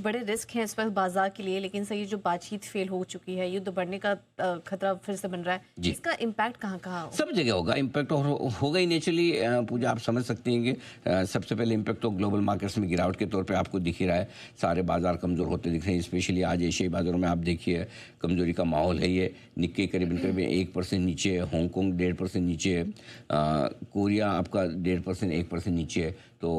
बड़े रिस्क हैं इस वक्त बाजार के लिए, लेकिन सही जो बातचीत फेल हो चुकी है, युद्ध बढ़ने का खतरा फिर से बन रहा है, जी। इसका इम्पैक्ट कहाँ कहाँ हो? सब जगह होगा इम्पैक्ट, और होगा ही नेचुरली। पूजा, आप समझ सकते हैं कि सबसे पहले इम्पैक्ट तो ग्लोबल मार्केट्स में गिरावट के तौर पे आपको दिख ही रहा है। सारे बाजार कमज़ोर होते दिख रहे हैं, स्पेशली आज एशियाई बाजारों में आप देखिए कमज़ोरी का माहौल है। ये निक्के करीबन करीब 1% नीचे है, हांगकॉन्ग 1.5% नीचे है, कोरिया आपका 1.5% 1% नीचे है, तो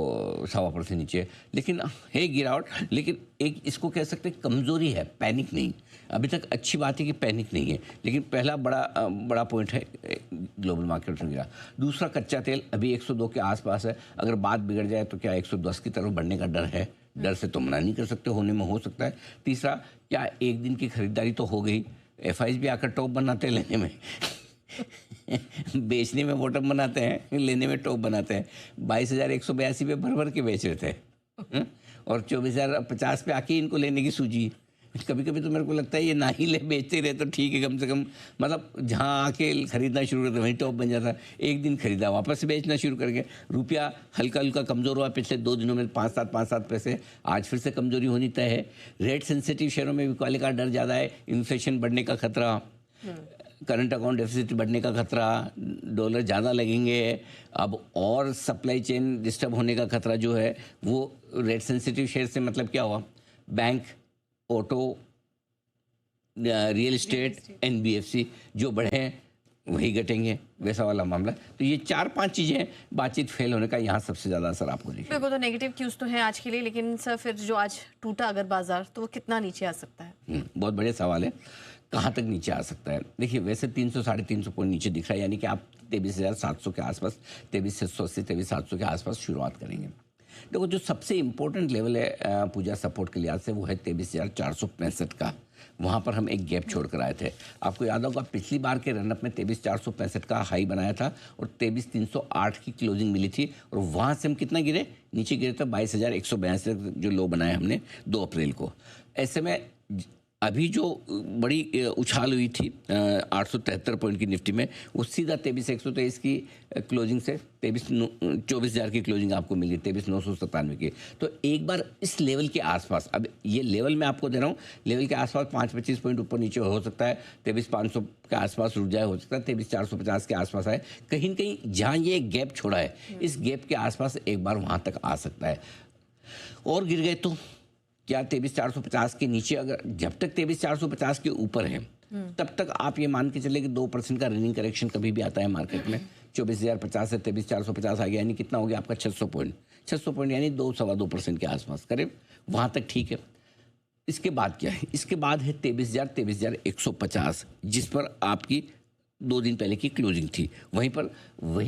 1.25% नीचे है। लेकिन है गिरावट, लेकिन एक इसको कह सकते हैं कमज़ोरी है, पैनिक नहीं। अभी तक अच्छी बात है कि पैनिक नहीं है, लेकिन पहला बड़ा पॉइंट है ग्लोबल मार्केट में गिरा। दूसरा, कच्चा तेल अभी 102 के आसपास है। अगर बात बिगड़ जाए तो क्या 110 की तरफ बढ़ने का डर है? डर से तो मना नहीं कर सकते, होने में हो सकता है। तीसरा, क्या एक दिन की खरीदारी तो हो गई, एफआईज भी आकर टॉप बनाते हैं लेने में बेचने में बॉटम बनाते हैं, लेने में टॉप बनाते हैं। 22,182 पे भर भर के बेच रहे थे और 24,050 पे आके इनको लेने की सूझी। कभी कभी तो मेरे को लगता है ये ना ही ले, बेचते रहे तो ठीक है, कम से कम मतलब जहाँ आके खरीदना शुरू करते वहीं टॉप बन जाता। एक दिन खरीदा, वापस से बेचना शुरू करके रुपया हल्का हल्का कमज़ोर हुआ पिछले 2 दिनों में, 5-7 पैसे। आज फिर से कमज़ोरी होनी तय है। रेट सेंसिटिव शेयरों में बिकवाली का डर ज़्यादा है, इन्फ्लेशन बढ़ने का खतरा, करंट अकाउंट डेफिसिट बढ़ने का खतरा, डॉलर ज़्यादा लगेंगे, अब और सप्लाई चेन डिस्टर्ब होने का खतरा जो है वो रेट सेंसिटिव शेयर से मतलब क्या हुआ? Bank, auto, real estate, NBFC जो बढ़े हैं वही घटेंगे, वैसा वाला मामला। तो ये 4-5 चीज़ें हैं, बातचीत फेल होने का यहाँ सबसे ज़्यादा असर आपको दिखेगा। बिल्कुल, तो नेगेटिव क्यूज तो हैं आज के लिए, लेकिन सर फिर जो आज टूटा अगर बाजार, तो वो कितना नीचे आ सकता है? बहुत बड़े सवाल है, कहाँ तक नीचे आ सकता है? देखिए, वैसे 300-350 पॉइंट नीचे दिख रहा है, यानी कि आप 23,700 के आसपास, 23,680, 23,700 के आसपास शुरुआत करेंगे। देखो, जो सबसे इम्पोर्टेंट लेवल है पूजा सपोर्ट के लिहाज से, वो है 23,465 का। वहाँ पर हम एक गैप छोड़ कर आए थे। आपको याद होगा पिछली बार के रनअप में 23,465 का हाई बनाया था और 23,308 की क्लोजिंग मिली थी, और वहाँ से हम कितना गिरे? नीचे गिरे थे 22,182 जो लो बनाया हमने 2 अप्रैल को। ऐसे में अभी जो बड़ी उछाल हुई थी 873 पॉइंट की निफ्टी में, वो सीधा 23,123 की क्लोजिंग से 24,000 की क्लोजिंग आपको मिली, 23,997 की। तो एक बार इस लेवल के आसपास, अब ये लेवल मैं आपको दे रहा हूँ, लेवल के आसपास 5-25 पॉइंट ऊपर नीचे हो सकता है, 23,500 के आसपास रुक जाए, हो सकता है 23,450 के आसपास आए, कहीं न कहीं जहाँ ये गैप छोड़ा है, इस गैप के आसपास एक बार वहाँ तक आ सकता है। और गिर गए तो क्या 23,450 के नीचे, अगर जब तक 23,450 के ऊपर है तब तक आप ये मान के चले कि 2% का रनिंग करेक्शन कभी भी आता है मार्केट में। 24,050 से 23,450 आ गया, यानी कितना हो गया आपका? 600 पॉइंट। 600 पॉइंट यानी 2-2.25% के आसपास करीब, वहाँ तक ठीक है। इसके बाद क्या है? इसके बाद है 23,150, जिस पर आपकी 2 दिन पहले की क्लोजिंग थी। वहीं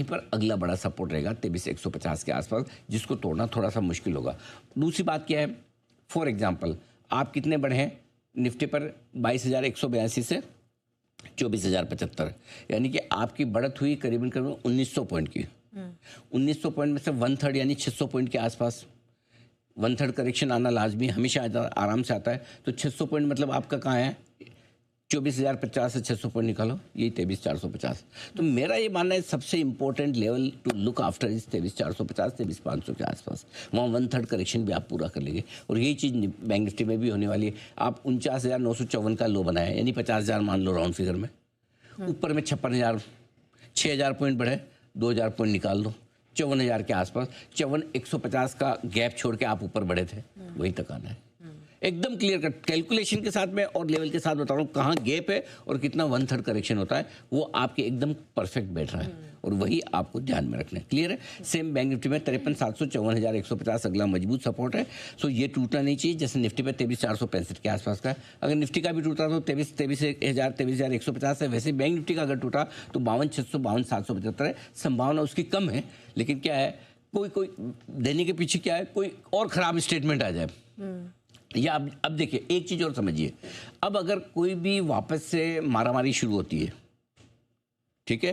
पर अगला बड़ा सपोर्ट रहेगा 23,150 के आसपास, जिसको तोड़ना थोड़ा सा मुश्किल होगा। दूसरी बात क्या है? फॉर एग्जाम्पल, आप कितने बढ़े हैं निफ्टी पर? 22,182 से 24,075, यानी कि आपकी बढ़त हुई करीबन 1900 पॉइंट की। 1900 पॉइंट में से 1/3 यानी 600 पॉइंट के आसपास। 1/3 करेक्शन आना लाजमी, हमेशा आराम से आता है। तो 600 पॉइंट मतलब आपका कहाँ है? 24,050 से 600 पॉइंट निकालो, यही 23,450। तो मेरा ये मानना है सबसे important level to look after is 23,450, 23,500 के आसपास। वहाँ 1/3 करेक्शन भी आप पूरा कर लेंगे, और यही चीज़ बैंक निफ्टी में भी होने वाली है। आप 49,954 का लो बनाया, यानी 50,000 मान लो राउंड फिगर में। ऊपर में 56,000, 6,000 पॉइंट बढ़े, 2,000 पॉइंट निकाल दो, 54,000 के आसपास। 54,150 का गैप छोड़ के आप ऊपर बढ़े थे, वहीं तक आना है। एकदम क्लियर कट कैलकुलेशन के साथ में और लेवल के साथ बता रहा हूँ कहाँ गैप है और कितना 1/3 करेक्शन होता है, वो आपके एकदम परफेक्ट बैठ रहा है, और वही आपको ध्यान में रखना है। क्लियर है? सेम बैंक निफ्टी में 53,700, 54,150 अगला मजबूत सपोर्ट है। सो ये टूटना नहीं चाहिए, जैसे निफ्टी पे 23,465 के आसपास का। अगर निफ्टी का भी टूटा तो 23,150 है। वैसे बैंक निफ्टी का अगर टूटा तो 52,600, 52,775 है। संभावना उसकी कम है, लेकिन क्या है, कोई देने के पीछे क्या है, कोई और खराब स्टेटमेंट आ जाए। या अब देखिए, एक चीज़ और समझिए, अब अगर कोई भी वापस से मारामारी शुरू होती है, ठीक है,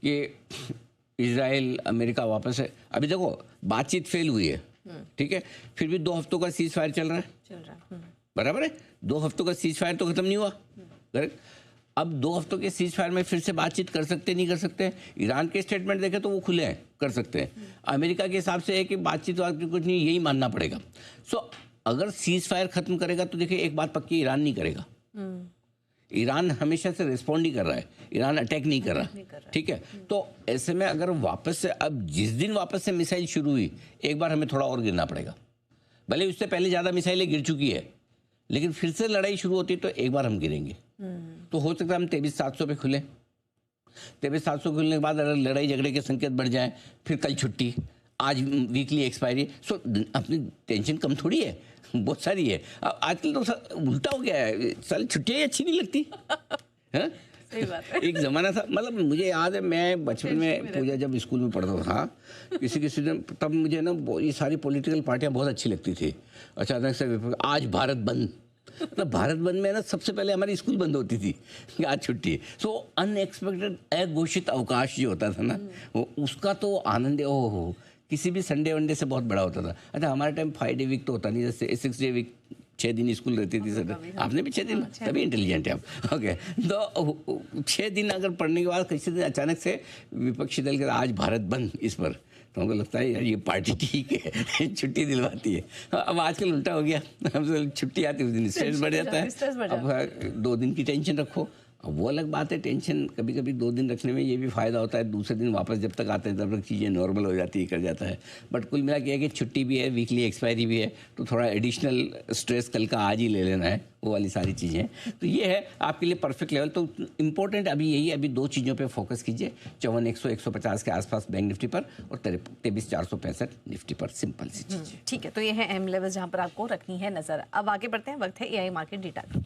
कि इजराइल अमेरिका वापस है, अभी देखो बातचीत फेल हुई है, ठीक है, फिर भी 2 हफ्तों का सीज फायर चल रहा है, बराबर है? 2 हफ्तों का सीज फायर तो खत्म नहीं हुआ, करेक्ट? अब 2 हफ्तों के सीज फायर में फिर से बातचीत कर सकते नहीं कर सकते? ईरान के स्टेटमेंट देखें तो वो खुले हैं, कर सकते हैं। अमेरिका के हिसाब से है कि बातचीत कुछ नहीं, यही मानना पड़ेगा। सो अगर सीज फायर खत्म करेगा तो देखिए एक बात पक्की, ईरान नहीं करेगा। ईरान हमेशा से रिस्पॉन्ड ही कर रहा है, ईरान अटैक नहीं कर रहा, ठीक है। तो ऐसे में अगर वापस से, अब जिस दिन वापस से मिसाइल शुरू हुई, एक बार हमें थोड़ा और गिरना पड़ेगा। भले उससे पहले ज़्यादा मिसाइलें गिर चुकी है, लेकिन फिर से लड़ाई शुरू होती तो एक बार हम गिरेंगे। तो हो सकता है हम 23,700 पे खुले, 23,700 खुलने के बाद अगर लड़ाई झगड़े के संकेत बढ़ जाए, फिर कल छुट्टी, आज वीकली एक्सपायरी। सो अपनी टेंशन कम थोड़ी है, बहुत सारी है। आजकल तो उल्टा हो गया है, साल छुट्टियाँ ही अच्छी नहीं लगती है। सही बात है। एक ज़माना था, मतलब मुझे याद है मैं बचपन में पूजा जब स्कूल में पढ़ता था, किसी दिन तब मुझे ना ये सारी पॉलिटिकल पार्टियां बहुत अच्छी लगती थी। अचानक से आज भारत बंद, मतलब भारत बंद में ना सबसे पहले हमारी स्कूल बंद होती थी कि आज छुट्टी है। सो अनएक्सपेक्टेड, अघोषित अवकाश जो होता था ना, उसका तो आनंद हो किसी भी संडे वनडे से बहुत बड़ा होता था। अच्छा, हमारे टाइम 5 डे वीक तो होता नहीं, जैसे 6 डे वीक, 6 दिन स्कूल रहती थी सर। आपने भी 6 दिन, तभी इंटेलिजेंट है आप। ओके, तो 6 दिन अगर पढ़ने के बाद किसी दिन अचानक से विपक्षी दल के आज भारत बंद इस पर, तो हमको लगता है यार ये पार्टी ठीक है, छुट्टी दिलवाती है। अब आजकल उल्टा हो गया, हमसे छुट्टी आती है उस दिन स्ट्रेस बढ़ जाता है। अब 2 दिन की टेंशन रखो, अब वो अलग बात है, टेंशन कभी कभी 2 दिन रखने में ये भी फ़ायदा होता है, दूसरे दिन वापस जब तक आते हैं तब तक चीज़ें नॉर्मल हो जाती है, कर जाता है। बट कुल मिला के है कि छुट्टी भी है, वीकली एक्सपायरी भी है, तो थोड़ा एडिशनल स्ट्रेस कल का आज ही ले लेना है, वो वाली सारी चीज़ें। तो ये है आपके लिए परफेक्ट लेवल। तो इम्पोर्टेंट अभी यही है, अभी 2 चीज़ों पे फोकस कीजिए, 54,100 150 के आसपास बैंक निफ्टी पर और 23,465 निफ्टी पर, सिंपल सी चीज़। ठीक है, तो ये है अहम लेवल जहाँ पर आपको रखनी है नज़र। अब आगे बढ़ते हैं, वक्त है एआई मार्केट डेटा का।